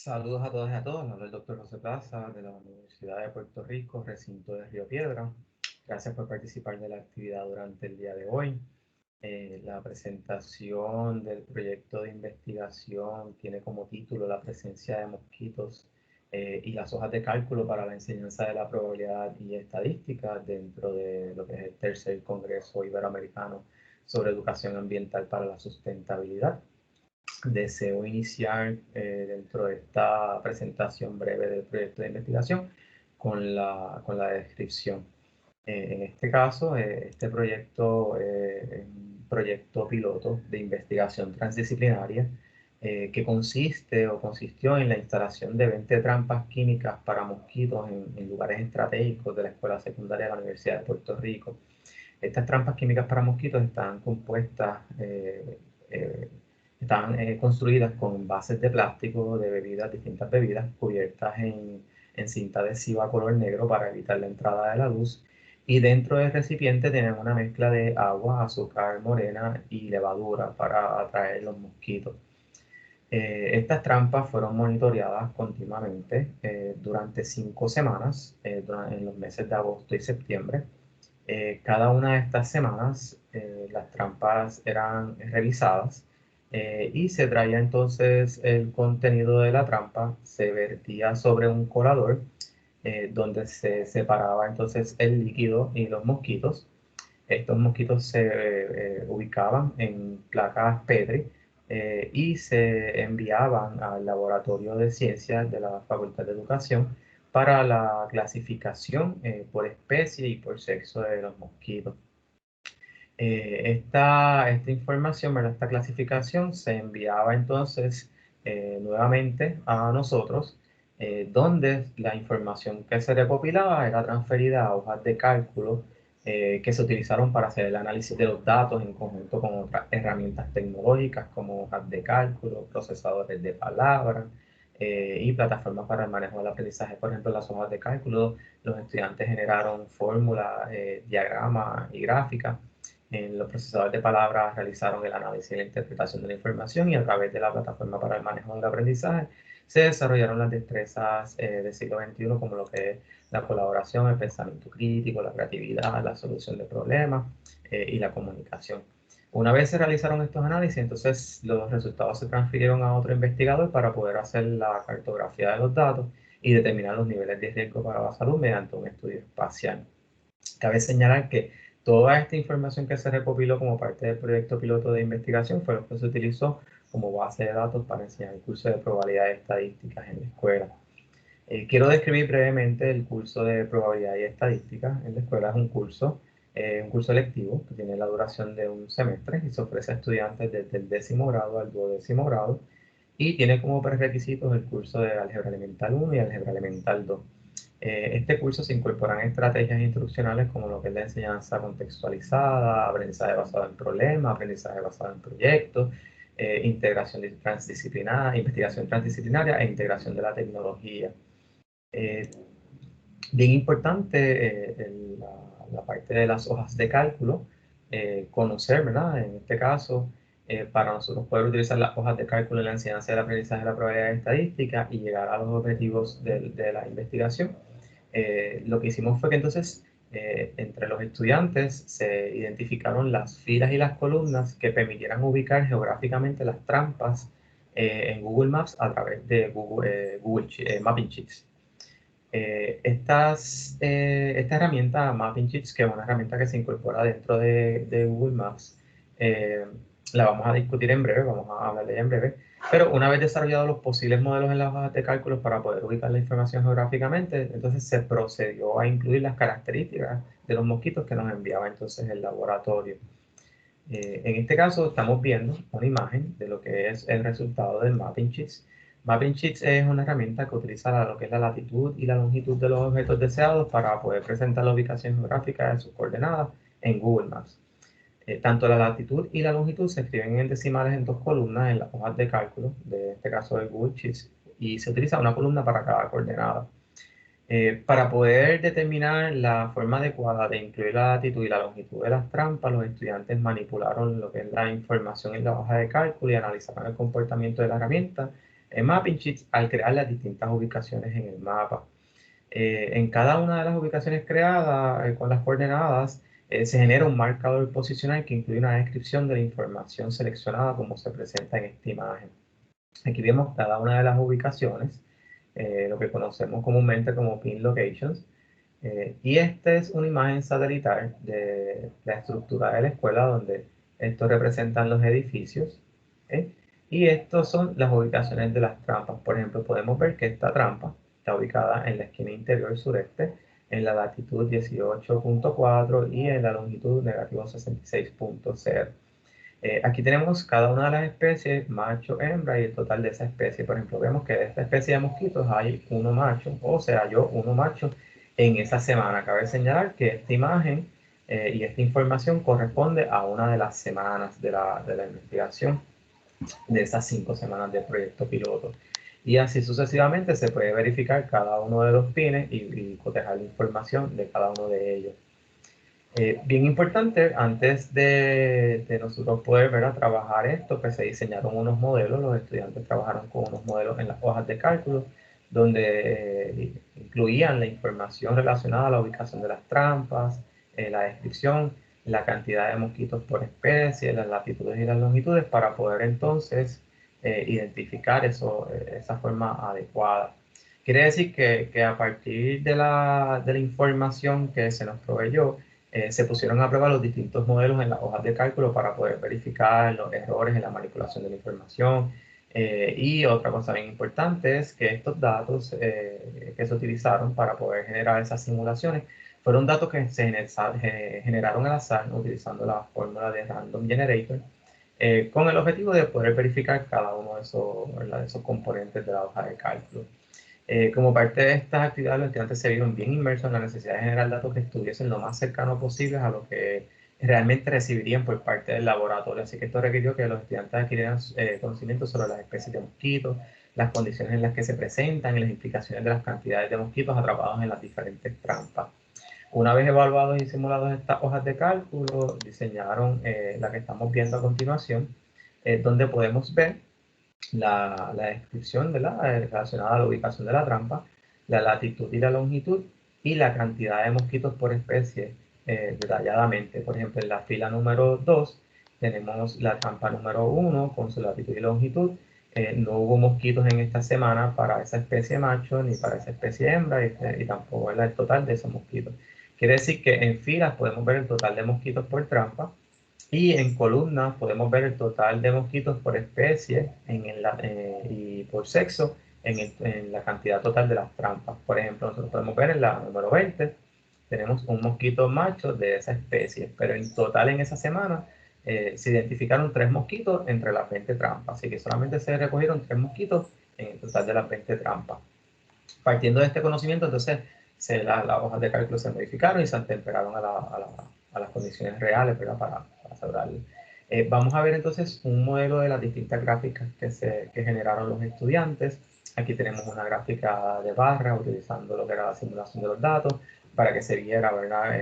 Saludos a todas y a todos. Habla el doctor José Plaza de la Universidad de Puerto Rico, recinto de Río Piedra. Gracias por participar de la actividad durante el día de hoy. La presentación del proyecto de investigación tiene como título la presencia de mosquitos y las hojas de cálculo para la enseñanza de la probabilidad y estadística dentro de lo que es el tercer Congreso Iberoamericano sobre Educación Ambiental para la Sustentabilidad. Deseo iniciar dentro de esta presentación breve del proyecto de investigación con la descripción. En este caso, este proyecto es un proyecto piloto de investigación transdisciplinaria que consiste o consistió en la instalación de 20 trampas químicas para mosquitos en lugares estratégicos de la Escuela Secundaria de la Universidad de Puerto Rico. Estas trampas químicas para mosquitos están compuestas, están construidas con bases de plástico de bebidas, distintas bebidas, cubiertas en cinta adhesiva color negro para evitar la entrada de la luz. Y dentro del recipiente tienen una mezcla de agua, azúcar morena y levadura para atraer los mosquitos. Estas trampas fueron monitoreadas continuamente durante 5 semanas, en los meses de agosto y septiembre. Cada una de estas semanas las trampas eran revisadas y se traía entonces el contenido de la trampa, se vertía sobre un colador donde se separaba entonces el líquido y los mosquitos. Estos mosquitos se ubicaban en placas Petri y se enviaban al laboratorio de ciencias de la Facultad de Educación para la clasificación por especie y por sexo de los mosquitos. Esta información, ¿verdad? Esta clasificación se enviaba entonces nuevamente a nosotros, donde la información que se recopilaba era transferida a hojas de cálculo que se utilizaron para hacer el análisis de los datos en conjunto con otras herramientas tecnológicas como hojas de cálculo, procesadores de palabras y plataformas para el manejo del aprendizaje. Por ejemplo, en las hojas de cálculo, los estudiantes generaron fórmulas, diagramas y gráficas. En los procesadores de palabras realizaron el análisis y la interpretación de la información y a través de la plataforma para el manejo del aprendizaje se desarrollaron las destrezas del siglo XXI como lo que es la colaboración, el pensamiento crítico, la creatividad, la solución de problemas y la comunicación. Una vez se realizaron estos análisis, entonces los resultados se transfirieron a otro investigador para poder hacer la cartografía de los datos y determinar los niveles de riesgo para la salud mediante un estudio espacial. Cabe señalar que toda esta información que se recopiló como parte del proyecto piloto de investigación fue lo que se utilizó como base de datos para enseñar el curso de probabilidades estadísticas en la escuela. Quiero describir brevemente el curso de probabilidad y estadística en la escuela. Es un curso electivo que tiene la duración de un semestre y se ofrece a estudiantes desde el 10º grado al 12º grado y tiene como prerequisitos el curso de álgebra elemental 1 y álgebra elemental 2. Este curso se incorporan estrategias instruccionales como lo que es la enseñanza contextualizada, aprendizaje basado en problemas, aprendizaje basado en proyectos, integración transdisciplinaria, investigación transdisciplinaria e integración de la tecnología. Eh, Bien importante la parte de las hojas de cálculo, conocer, ¿verdad? En este caso, para nosotros poder utilizar las hojas de cálculo en la enseñanza del aprendizaje de la probabilidad estadística y llegar a los objetivos de la investigación. Lo que hicimos fue que entonces entre los estudiantes se identificaron las filas y las columnas que permitieran ubicar geográficamente las trampas en Google Maps a través de Google Mapping Sheets. Esta herramienta Mapping Sheets, que es una herramienta que se incorpora dentro de Google Maps, eh, la vamos a discutir en breve, vamos a hablar de ella en breve, pero una vez desarrollados los posibles modelos en las hojas de cálculos para poder ubicar la información geográficamente, entonces se procedió a incluir las características de los mosquitos que nos enviaba entonces el laboratorio. En este caso estamos viendo una imagen de lo que es el resultado del Mapping Sheets. Mapping Sheets es una herramienta que utiliza lo que es la latitud y la longitud de los objetos deseados para poder presentar la ubicación geográfica de sus coordenadas en Google Maps. Tanto la latitud y la longitud se escriben en decimales en 2 columnas en las hojas de cálculo, de este caso de Google Sheets, y se utiliza una columna para cada coordenada. Para poder determinar la forma adecuada de incluir la latitud y la longitud de las trampas, los estudiantes manipularon lo que es la información en la hoja de cálculo y analizaron el comportamiento de la herramienta mapping sheets al crear las distintas ubicaciones en el mapa. En cada una de las ubicaciones creadas con las coordenadas se genera un marcador posicional que incluye una descripción de la información seleccionada como se presenta en esta imagen. Aquí vemos cada una de las ubicaciones, lo que conocemos comúnmente como pin locations. Y esta es una imagen satelital de la estructura de la escuela donde estos representan los edificios. ¿Ok? Y estas son las ubicaciones de las trampas. Por ejemplo, podemos ver que esta trampa está ubicada en la esquina interior sureste, en la latitud 18.4 y en la longitud negativo 66.0. Aquí tenemos cada una de las especies, macho, hembra y el total de esa especie. Por ejemplo, vemos que de esta especie de mosquitos hay uno macho, o sea, yo uno macho en esa semana. Cabe señalar que esta imagen y esta información corresponde a una de las semanas de la investigación, de esas 5 semanas del proyecto piloto. Y así sucesivamente se puede verificar cada uno de los pines y cotejar la información de cada uno de ellos. Bien importante, antes de nosotros poder trabajar esto, pues se diseñaron unos modelos, los estudiantes trabajaron con unos modelos en las hojas de cálculo, donde incluían la información relacionada a la ubicación de las trampas, la descripción, la cantidad de mosquitos por especie, las latitudes y las longitudes, para poder entonces identificar esa forma adecuada. Quiere decir que a partir de la información que se nos proveyó, se pusieron a prueba los distintos modelos en las hojas de cálculo para poder verificar los errores en la manipulación de la información. Y otra cosa bien importante es que estos datos que se utilizaron para poder generar esas simulaciones fueron datos que se generaron al azar utilizando la fórmula de Random Generator, con el objetivo de poder verificar cada uno de esos componentes de la hoja de cálculo. Como parte de estas actividades, los estudiantes se vieron bien inmersos en la necesidad de generar datos que estuviesen lo más cercanos posibles a lo que realmente recibirían por parte del laboratorio. Así que esto requirió que los estudiantes adquirieran conocimientos sobre las especies de mosquitos, las condiciones en las que se presentan y las implicaciones de las cantidades de mosquitos atrapados en las diferentes trampas. Una vez evaluados y simulados estas hojas de cálculo, diseñaron la que estamos viendo a continuación, donde podemos ver la descripción relacionada a la ubicación de la trampa, la latitud y la longitud y la cantidad de mosquitos por especie detalladamente. Por ejemplo, en la fila número 2 tenemos la trampa número 1 con su latitud y longitud. No hubo mosquitos en esta semana para esa especie macho ni para esa especie hembra y tampoco el total de esos mosquitos. Quiere decir que en filas podemos ver el total de mosquitos por trampa y en columnas podemos ver el total de mosquitos por especie y por sexo en la cantidad total de las trampas. Por ejemplo, nosotros podemos ver en la número 20, tenemos un mosquito macho de esa especie, pero en total en esa semana se identificaron 3 mosquitos entre las 20 trampas, así que solamente se recogieron 3 mosquitos en el total de las 20 trampas. Partiendo de este conocimiento, entonces las hojas de cálculo se modificaron y se atemperaron a las condiciones reales para asegurarlo. Vamos a ver entonces un modelo de las distintas gráficas que generaron los estudiantes. Aquí tenemos una gráfica de barra utilizando lo que era la simulación de los datos para que se viera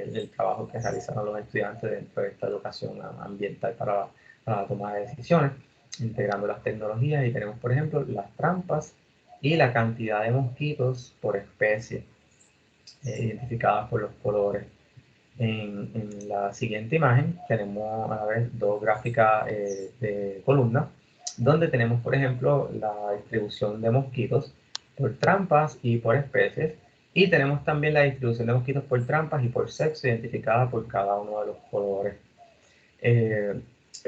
el trabajo que realizaron los estudiantes dentro de esta educación ambiental para la toma de decisiones, integrando las tecnologías. Y tenemos, por ejemplo, las trampas y la cantidad de mosquitos por especie, identificadas por los colores. En la siguiente imagen tenemos a ver dos gráficas de columnas, donde tenemos, por ejemplo, la distribución de mosquitos por trampas y por especies, y tenemos también la distribución de mosquitos por trampas y por sexo, identificada por cada uno de los colores.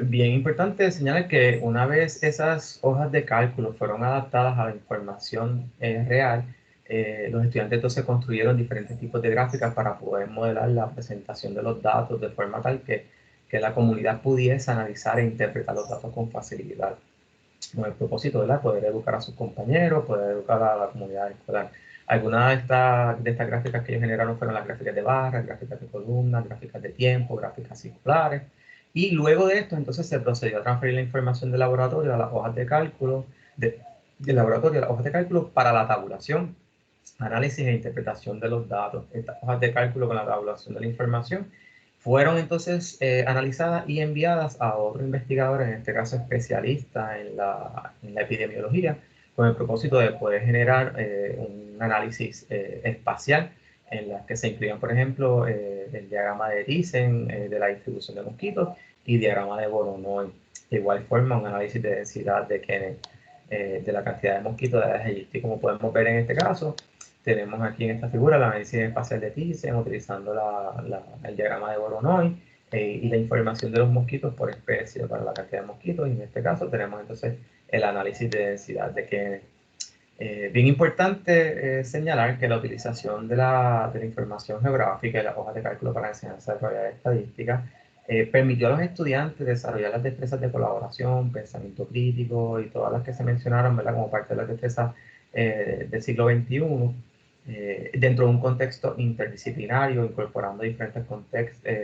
Bien importante señalar que una vez esas hojas de cálculo fueron adaptadas a la información real, los estudiantes entonces construyeron diferentes tipos de gráficas para poder modelar la presentación de los datos de forma tal que la comunidad pudiese analizar e interpretar los datos con facilidad. Con el propósito de poder educar a sus compañeros, poder educar a la comunidad escolar. Algunas de estas gráficas que ellos generaron fueron las gráficas de barras, gráficas de columnas, gráficas de tiempo, gráficas circulares. Y luego de esto, entonces se procedió a transferir la información del laboratorio a las hojas de cálculo, del laboratorio a las hojas de cálculo para la tabulación, análisis e interpretación de los datos. Estas hojas de cálculo con la tabulación de la información fueron entonces analizadas y enviadas a otro investigador, en este caso especialista en la epidemiología, con el propósito de poder generar un análisis espacial en las que se incluyan, por ejemplo, el diagrama de Thyssen de la distribución de mosquitos y diagrama de Voronoi. De igual forma, un análisis de densidad de Kenneth, de la cantidad de mosquitos de Aedes aegypti. Como podemos ver en este caso, tenemos aquí en esta figura la análisis espacial de Thyssen utilizando el diagrama de Voronoi y la información de los mosquitos por especie para la cantidad de mosquitos. Y en este caso tenemos entonces el análisis de densidad de Kenneth. Bien importante señalar que la utilización de la información geográfica y las hojas de cálculo para la enseñanza de probabilidad estadística permitió a los estudiantes desarrollar las destrezas de colaboración, pensamiento crítico y todas las que se mencionaron, ¿verdad?, como parte de las destrezas del siglo XXI, dentro de un contexto interdisciplinario, incorporando diferentes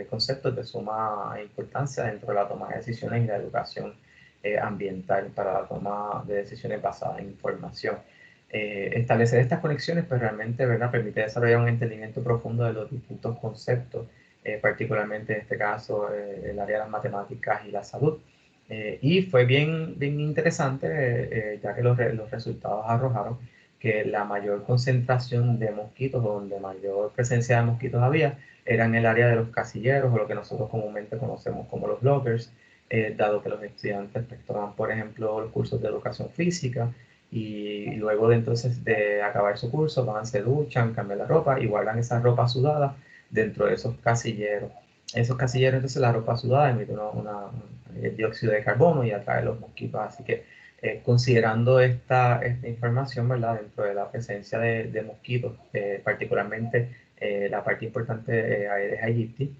conceptos de suma importancia dentro de la toma de decisiones y la educación ambiental para la toma de decisiones basadas en información. Establecer estas conexiones pues realmente, ¿verdad?, permite desarrollar un entendimiento profundo de los distintos conceptos, particularmente en este caso el área de las matemáticas y la salud. Y fue bien interesante, ya que los resultados arrojaron que la mayor concentración de mosquitos, donde mayor presencia de mosquitos había, era en el área de los casilleros, o lo que nosotros comúnmente conocemos como los lockers, dado que los estudiantes pues, toman, por ejemplo, los cursos de educación física, y luego de entonces de acabar su curso van, se duchan, cambian la ropa y guardan esa ropa sudada dentro de esos casilleros. Esos casilleros, entonces la ropa sudada emite el dióxido de carbono y atrae los mosquitos. Así que considerando esta información, ¿verdad?, dentro de la presencia de mosquitos, particularmente la parte importante de Aedes aegypti,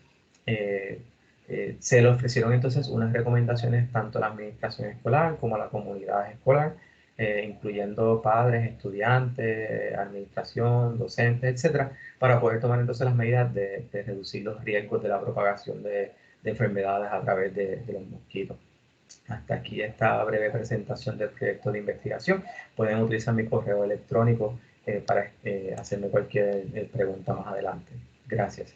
se le ofrecieron entonces unas recomendaciones tanto a la administración escolar como a la comunidad escolar, incluyendo padres, estudiantes, administración, docentes, etcétera, para poder tomar entonces las medidas de reducir los riesgos de la propagación de enfermedades a través de los mosquitos. Hasta aquí esta breve presentación del proyecto de investigación. Pueden utilizar mi correo electrónico para hacerme cualquier pregunta más adelante. Gracias.